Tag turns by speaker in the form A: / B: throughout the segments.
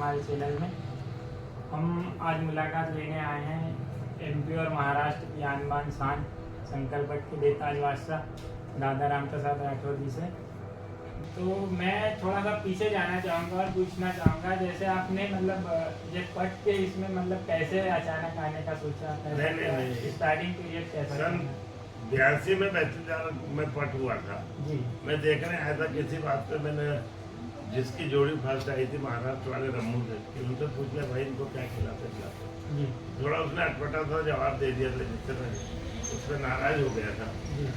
A: हमारे चैनल में। हम आज मुलाकात लेने आए हैं एमपी और महाराष्ट्र की आन बान शान संकल्प के बेताज बादशाह दादा राम प्रसाद राठौर जी से। तो मैं थोड़ा सा पीछे जाना चाहूँगा और पूछना चाहूँगा, जैसे आपने मतलब ये पट के इसमें मतलब कैसे अचानक आने का सोचा?
B: नहीं।
A: स्टार्टिंग पीरियड कैसा?
B: सन 82 में मैं पट हुआ था
A: जी।
B: मैं देखने आया था किसी बात पे। मैंने जिसकी जोड़ी फर्स्ट आई थी महाराष्ट्र वाले रम्मू से, कि उनसे पूछ लिया भाई इनको क्या खिलाते
A: जी।
B: थोड़ा उसने अटपटा सा जवाब दे दिया था जिससे मैं उस पर नाराज हो गया था।
A: जी।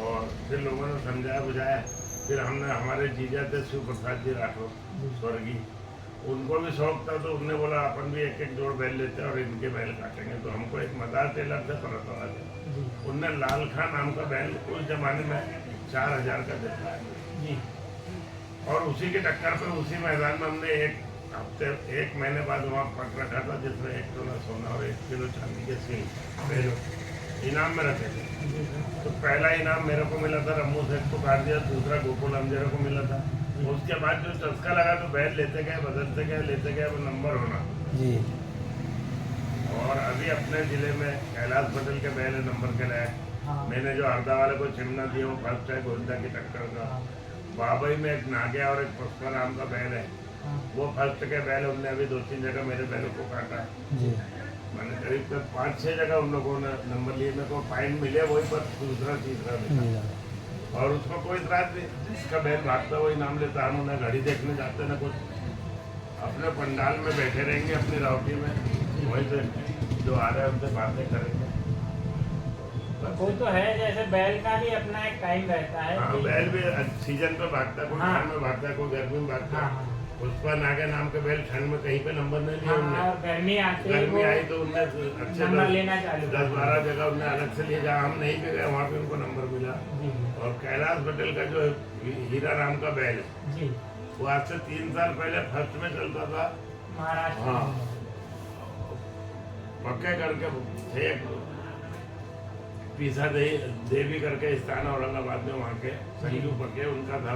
B: और फिर लोगों ने समझाया बुझाया। फिर हमने हमारे जीजा थे शिव प्रसाद जी राठौर स्वर्गीय, उनको भी शौक था, तो उनने बोला अपन भी एक एक जोड़ बैल लेते हैं और इनके बैल काटेंगे। तो हमको एक मदार टेलर थे परतवा थे, उनने लाल खां नाम का बैल उस जमाने में 4000 का देता है, और उसी के टक्कर पे उसी मैदान में हमने एक महीने बाद वहाँ पट रखा था, जिसमें 1 तोला सोना और 1 किलो चांदी के सिंह बैलों इनाम में रखे थे। तो पहला इनाम मेरे को मिला था, रम्मू सेठ को काट दिया, दूसरा गोकुल अमजरे को मिला था। उसके बाद जो चस्का लगा तो बैल लेते गए, बदलते गए, लेते गए, वो नंबर होना जी। और अभी अपने जिले में कैलाश पटेल के बैल नंबर के लाए। मैंने जो हरदा वाले को चिमना दिया वो फर्स्ट है गोविंदा की टक्कर का। बाबई में एक नागिया और एक पुष्पाराम का बैल है, वो फर्स्ट के बैल। उनने अभी 2-3 जगह मेरे बैलों को काटा जी। मैंने करीब 5-6 जगह उन लोगों ने नंबर लिए। मेरे को फाइन मिले वही पर दूसरा तीसरा मिला, और उसमें कोई इतराज नहीं। जिसका बैल भागता वही नाम लेता। हम उन्हें घड़ी देखने जाते ना, कुछ अपने पंडाल में बैठे रहेंगे अपनी राउटी में, वहीं से जो आ रहे हैं उनसे बातें करेंगे।
A: वो तो है, जैसे बैल का भी अपना एक टाइम रहता है।
B: हाँ, बैल भी सीजन पे भागता है, कोई ठंड में भागता है, कोई गर्मी में भागता है। पुष्पा नागे नाम के बैल ठंड में कहीं पे नंबर नहीं लिया उनने। गर्मी आई तो उनने अच्छे
A: नंबर लेना चालू
B: 10-12 जगह उनने अलग से लिए, जहाँ हम नहीं भी गए वहाँ पे उनको नंबर मिला। और कैलाश पटेल का जो हीरा राम का बैल है वो आज से 3 साल पहले फर्स्ट में चलता था महाराष्ट्र। हाँ, पक्के करके थे पीसा देवी करके स्थान औरंगाबाद में, वहाँ के संजू पक्के उनका था।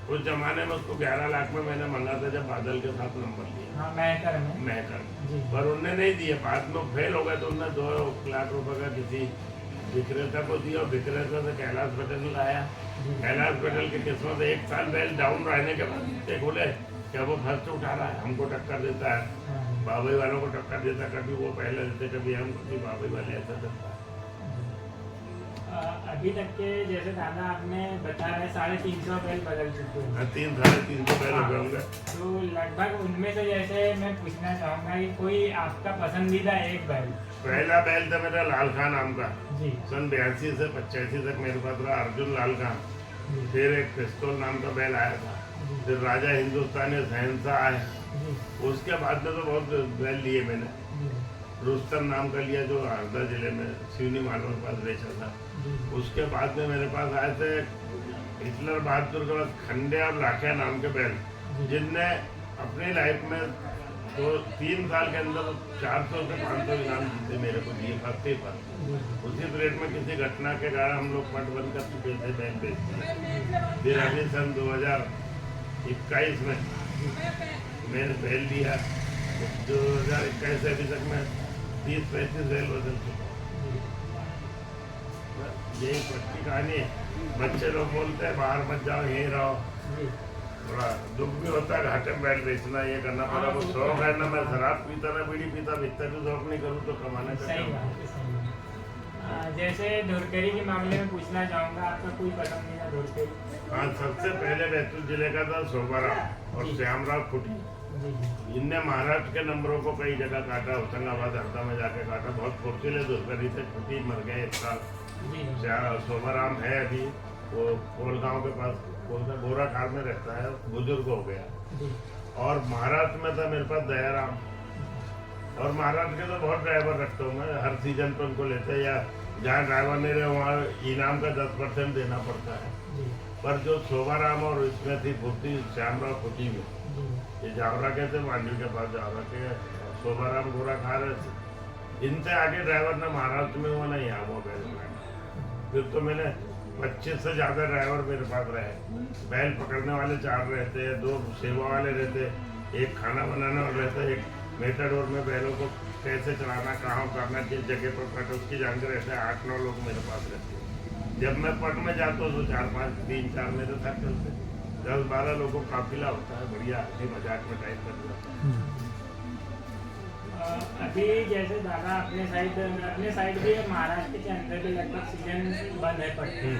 B: उस जमाने में उसको 11 लाख में मैंने मंगा था, जब बादल के साथ नंबर लिया।
A: हाँ, महकर
B: पर उनने नहीं दिए। बाद में फेल हो गए तो उनने 2 लाख रुपए का किसी विक्रेता को दिया, और विक्रेता से कैलाश पटेल लाया। कैलाश पटेल की किस्मत 1 साल बैल डाउन रहने के बाद बोले क्या वो फर्स्ट उठा रहा है, हमको टक्कर देता है, बाबई वालों को टक्कर देता, कभी वो पहले देते कभी हम, कभी बाबई वाले, ऐसा चलता है।
A: अभी तक के जैसे दादा आपने बताया है 350 बैल बदल चुके हैं।
B: 300-350 बैल हो गए होंगे।
A: तो लगभग उनमें से जैसे मैं पूछना चाहूँगा कि कोई आपका पसंदीदा एक बैल?
B: पहला बैल था मेरा लाल खां नाम का
A: जी।
B: सन 82 से 85 तक मेरे पास रहा, अर्जुन लाल खां। फिर एक पिस्तौल नाम का बैल आया था, फिर राजा हिंदुस्तानी शहंशाह आए। उसके बाद में तो बहुत बैल लिए मैंने। रुस्तम नाम का लिया जो हरदा जिले में सिवनी मालवा के पास बेचा था। उसके बाद में मेरे पास आए थे हिटलर बहादुर के बाद खंडे और लाखिया नाम के बैल, जिनने अपनी लाइफ में 3 साल के अंदर 400 से 500 इनाम जीते मेरे को दिए फर्स्ट पर। उसी पीरियड में किसी घटना के कारण हम लोग पट बंद कर चुके थे बैल बेचते। फिर अभी सन 2021 में मैंने बैल लिया। 2021 से अभी तक मैं 30-35 बैल बदल चुका। यही पट्टी कहानी है। बच्चे लोग बोलते हैं बाहर मत जाओ, यहीं रहो। थोड़ा दुख भी होता है, घाटे में बैल बेचना, ये करना पड़ा। वो शौक है ना, मैं शराब पीता ना बीड़ी पीता, बिस्तर भी शौक नहीं करूँ तो कमाने का।
A: जैसे धुरकरी के मामले में पूछना चाहूँगा, आपका कोई पसंदीदा धुरकरी?
B: हाँ, सबसे पहले बैतूल जिले का था शोभाराम और श्यामराव खुटी। इनने महाराष्ट्र के नंबरों को कई जगह काटा, होशंगाबाद हरदा में जाके काटा। बहुत फुर्तीले धुरकरी थे। खुटी मर गए 1 साल। शोभाराम है अभी, वो कोलगांव के पास गोरा खाल में रहता है, बुजुर्ग हो गया। और महाराष्ट्र में था मेरे पास दयाराम। और महाराष्ट्र के तो बहुत ड्राइवर रखता हूँ मैं, हर सीजन पर उनको लेते हैं, या जहाँ ड्राइवर नहीं रहे वहाँ इनाम का 10% देना पड़ता है। पर जो शोभाराम और इसमें थी फुर्ती श्यामराव खुटी में, ये जावरा के थे, मांडवी के पास जावरा के, शोभाराम गोरा खा रहे थे। इनसे आगे ड्राइवर ना महाराष्ट्र में हुआ ना यहाँ हुआ बैल। फिर तो मैंने 25 से ज़्यादा ड्राइवर मेरे पास रहे। बैल पकड़ने वाले 4 रहते हैं, 2 सेवा वाले रहते, एक खाना बनाने वाला रहता है, एक मेटाडोर में बैलों को कैसे चलाना, कहाँ करना, किस जगह पर कट, उसकी जानकारी रहता है। 8-9 लोग मेरे पास रहते हैं। जब मैं पट में जाता हूँ तो 4-5, 3-4 मेरे साथ चलते, 10-12 लोगों का काफिला होता है, बढ़िया हंसी मजाक में टाइम कर जाता है।
A: अभी जैसे दादा अपने साइड भी महाराष्ट्र के अंदर भी लगभग सीजन बंद है पट्टी,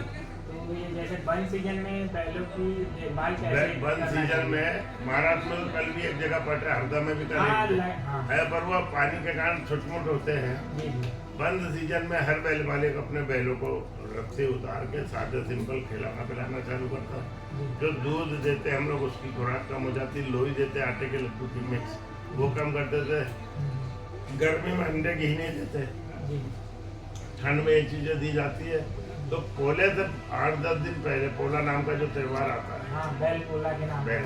A: तो ये जैसे बंद सीजन में बैलों की देखभाल कैसे
B: बंद सीजन में महाराष्ट्र में तो कल भी एक जगह पट है, हरदा में भी कल है, पर वो पानी के कारण छुटमुट होते हैं। बंद सीजन में हर बैल मालिक अपने बैलों को रस्सी उतार के सादे सिंपल खिलाना पिलाना चालू करता है। जो दूध देते हम लोग उसकी खुराक कम हो जाती, लोई देते आटे के लड्डू की मिक्स, वो कम कर देते। गर्मी में अंडे घी नहीं देते, ठंड में ये चीजें दी जाती है। तो पोले से 8-10 दिन पहले पोला नाम का जो त्योहार आता है,
A: बैल पोला के नाम
B: बैल,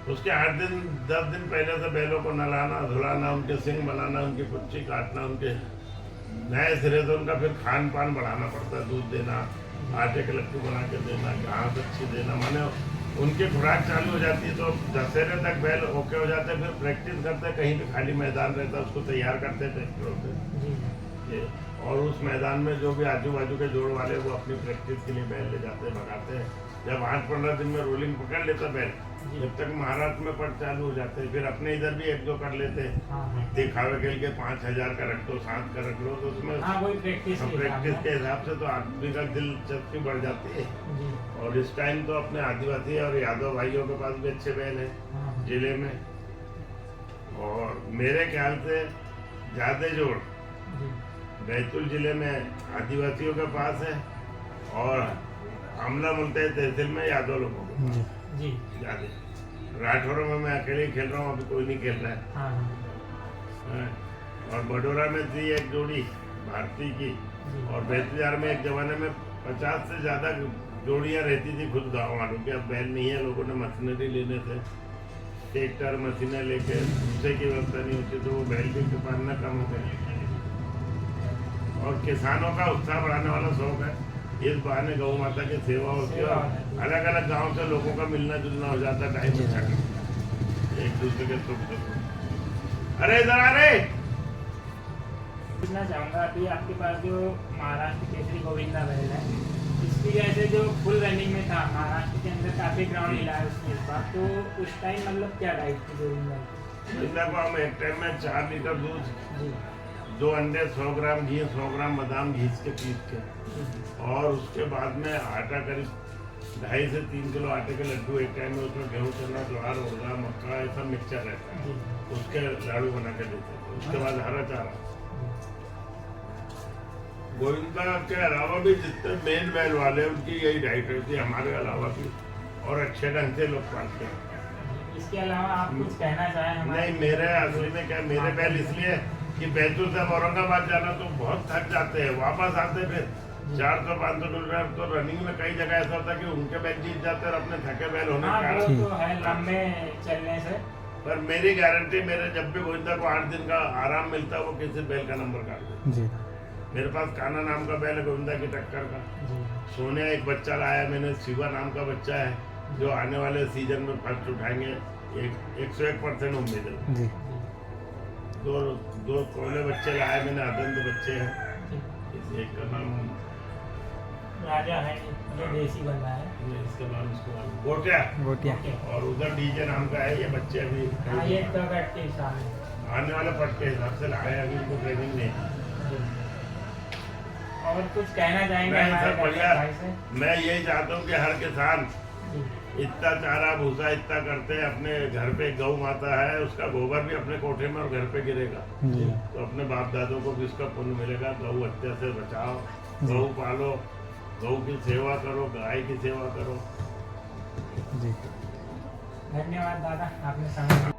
B: उसके 8-10 दिन पहले से बैलों को नहलाना धुलाना, उनके सिंग बनाना, उनकी पुच्ची काटना, उनके नए सिरे से उनका फिर खान पान बढ़ाना पड़ता है। दूध देना, आटे के लड्डू बना के देना, घास अच्छी देना, माने उनकी खुराक चालू हो जाती है। तो दशहरे तक बैल ओके हो जाते हैं। फिर प्रैक्टिस करते, कहीं भी खाली मैदान रहता है उसको तैयार करते ट्रैक्टरों से, और उस मैदान में जो भी आजू बाजू के जोड़ वाले वो अपनी प्रैक्टिस के लिए बैल ले जाते हैं, भगाते हैं। जब 8-15 दिन में रोलिंग पकड़ लेता बैल, जब तक महाराष्ट्र में पट चालू हो जाते हैं, फिर अपने इधर भी 1-2 कर लेते हैं। दिखावे के लिए 5,000 का रख दो, 7 का रख लो, तो उसमें प्रैक्टिस के हिसाब से तो आदमी का दिलचस्पी बढ़ जाती है। और इस टाइम तो अपने आदिवासी और यादव भाइयों के पास भी अच्छे बैल हैं जिले में, और मेरे ख्याल से ज्यादा जोड़ बैतूल जिले में आदिवासियों के पास है, और आमला मुल्ताई तहसील में यादव लोगों के पास ज्यादा। राठौरों में मैं अकेले ही खेल रहा हूँ, अभी कोई नहीं खेल रहा है। और बडोरा में थी एक जोड़ी भारती की, और बैतूल में एक जमाने में 50 से ज्यादा जोड़ियां रहती थी खुद गाँव वालों की। अब बैल नहीं है, लोगों ने मशीनरी लेने से, ट्रैक्टर मशीनें लेके, दूसरे की व्यवस्था नहीं होती, तो वो बैल भी पालना कम हो गया। और किसानों का उत्साह बढ़ाने वाला शौक है, इस बहाने गौ माता की सेवा होती है, और अलग अलग गांव से लोगों का मिलना जुलना हो जाता है, टाइम अच्छा करता, एक दूसरे के सुख दुख। अरे इधर आ रे,
A: पूछना चाहूँगा, अभी आपके पास जो महाराष्ट्र केसरी गोविंदा बैल है, इसकी जैसे जो फुल रनिंग में था महाराष्ट्र के अंदर, काफी ग्राउंड मिला है उसने इस बार, तो उस टाइम मतलब क्या डाइट थी गोविंदा
B: को? हम एक टाइम में 4 लीटर दूध, 2 अंडे, 100 ग्राम घी, 100 ग्राम बादाम घीस के पीस के, और उसके बाद में आटा करीब 2.5 से 3 किलो आटे के लड्डू एक टाइम में, उसमें गेहूँ, चना, ज्वार, उड़दा, मक्का, ये सब मिक्सचर रहता है, उसके लाड़ू बना के देते हैं। उसके बाद हरा चारा। गोविंदा के अलावा भी जितने मेन बैल वाले हैं उनकी यही डाइट रहती है, हमारे अलावा भी, और अच्छे ढंग से लोग पालते हैं।
A: इसके अलावा आप कुछ कहना चाहें?
B: नहीं, मेरे असली में क्या, मेरे बैल इसलिए कि बैतूल से औरंगाबाद जाना तो बहुत थक जाते हैं, वापस आते फिर 400-500 किलोमीटर, तो रनिंग में कई जगह ऐसा होता है कि उनके बैल जीत जाते हैं और अपने थके बैल होने के कारण,
A: तो है लंबे चलने से।
B: पर मेरी गारंटी, मेरे जब भी गोविंदा को 8 दिन का आराम मिलता है, वो किसी बैल का नंबर काट देते। मेरे पास काना नाम का बैल है गोविंदा की टक्कर का, सोनिया एक बच्चा लाया मैंने, शिवा नाम का बच्चा है, जो आने वाले सीजन में फर्स्ट उठाएंगे, 101% उम्मीद है। दो कोले बच्चे लाए मैंने, अदंत बच्चे हैं। एक का नाम
A: राजा है, ये देसी बंदा है,
B: इसका नाम गोटिया, और उधर डीजे नाम का है। ये बच्चे अभी
A: ये
B: आने वाले पट के हिसाब से लाए, अभी उनको ट्रेनिंग नहीं।
A: और कुछ कहना चाहेंगे?
B: मैं यही चाहता हूँ कि हर किसान इतना चारा भूसा इतना करते हैं, अपने घर पे गौ माता है, उसका गोबर भी अपने कोठे में और घर पे गिरेगा, तो अपने बाप दादों को भी उसका पुण्य मिलेगा। गौ हत्या से बचाओ, गौ पालो, गौ की सेवा करो, गाय की सेवा करो।
A: धन्यवाद दादा, आपने समय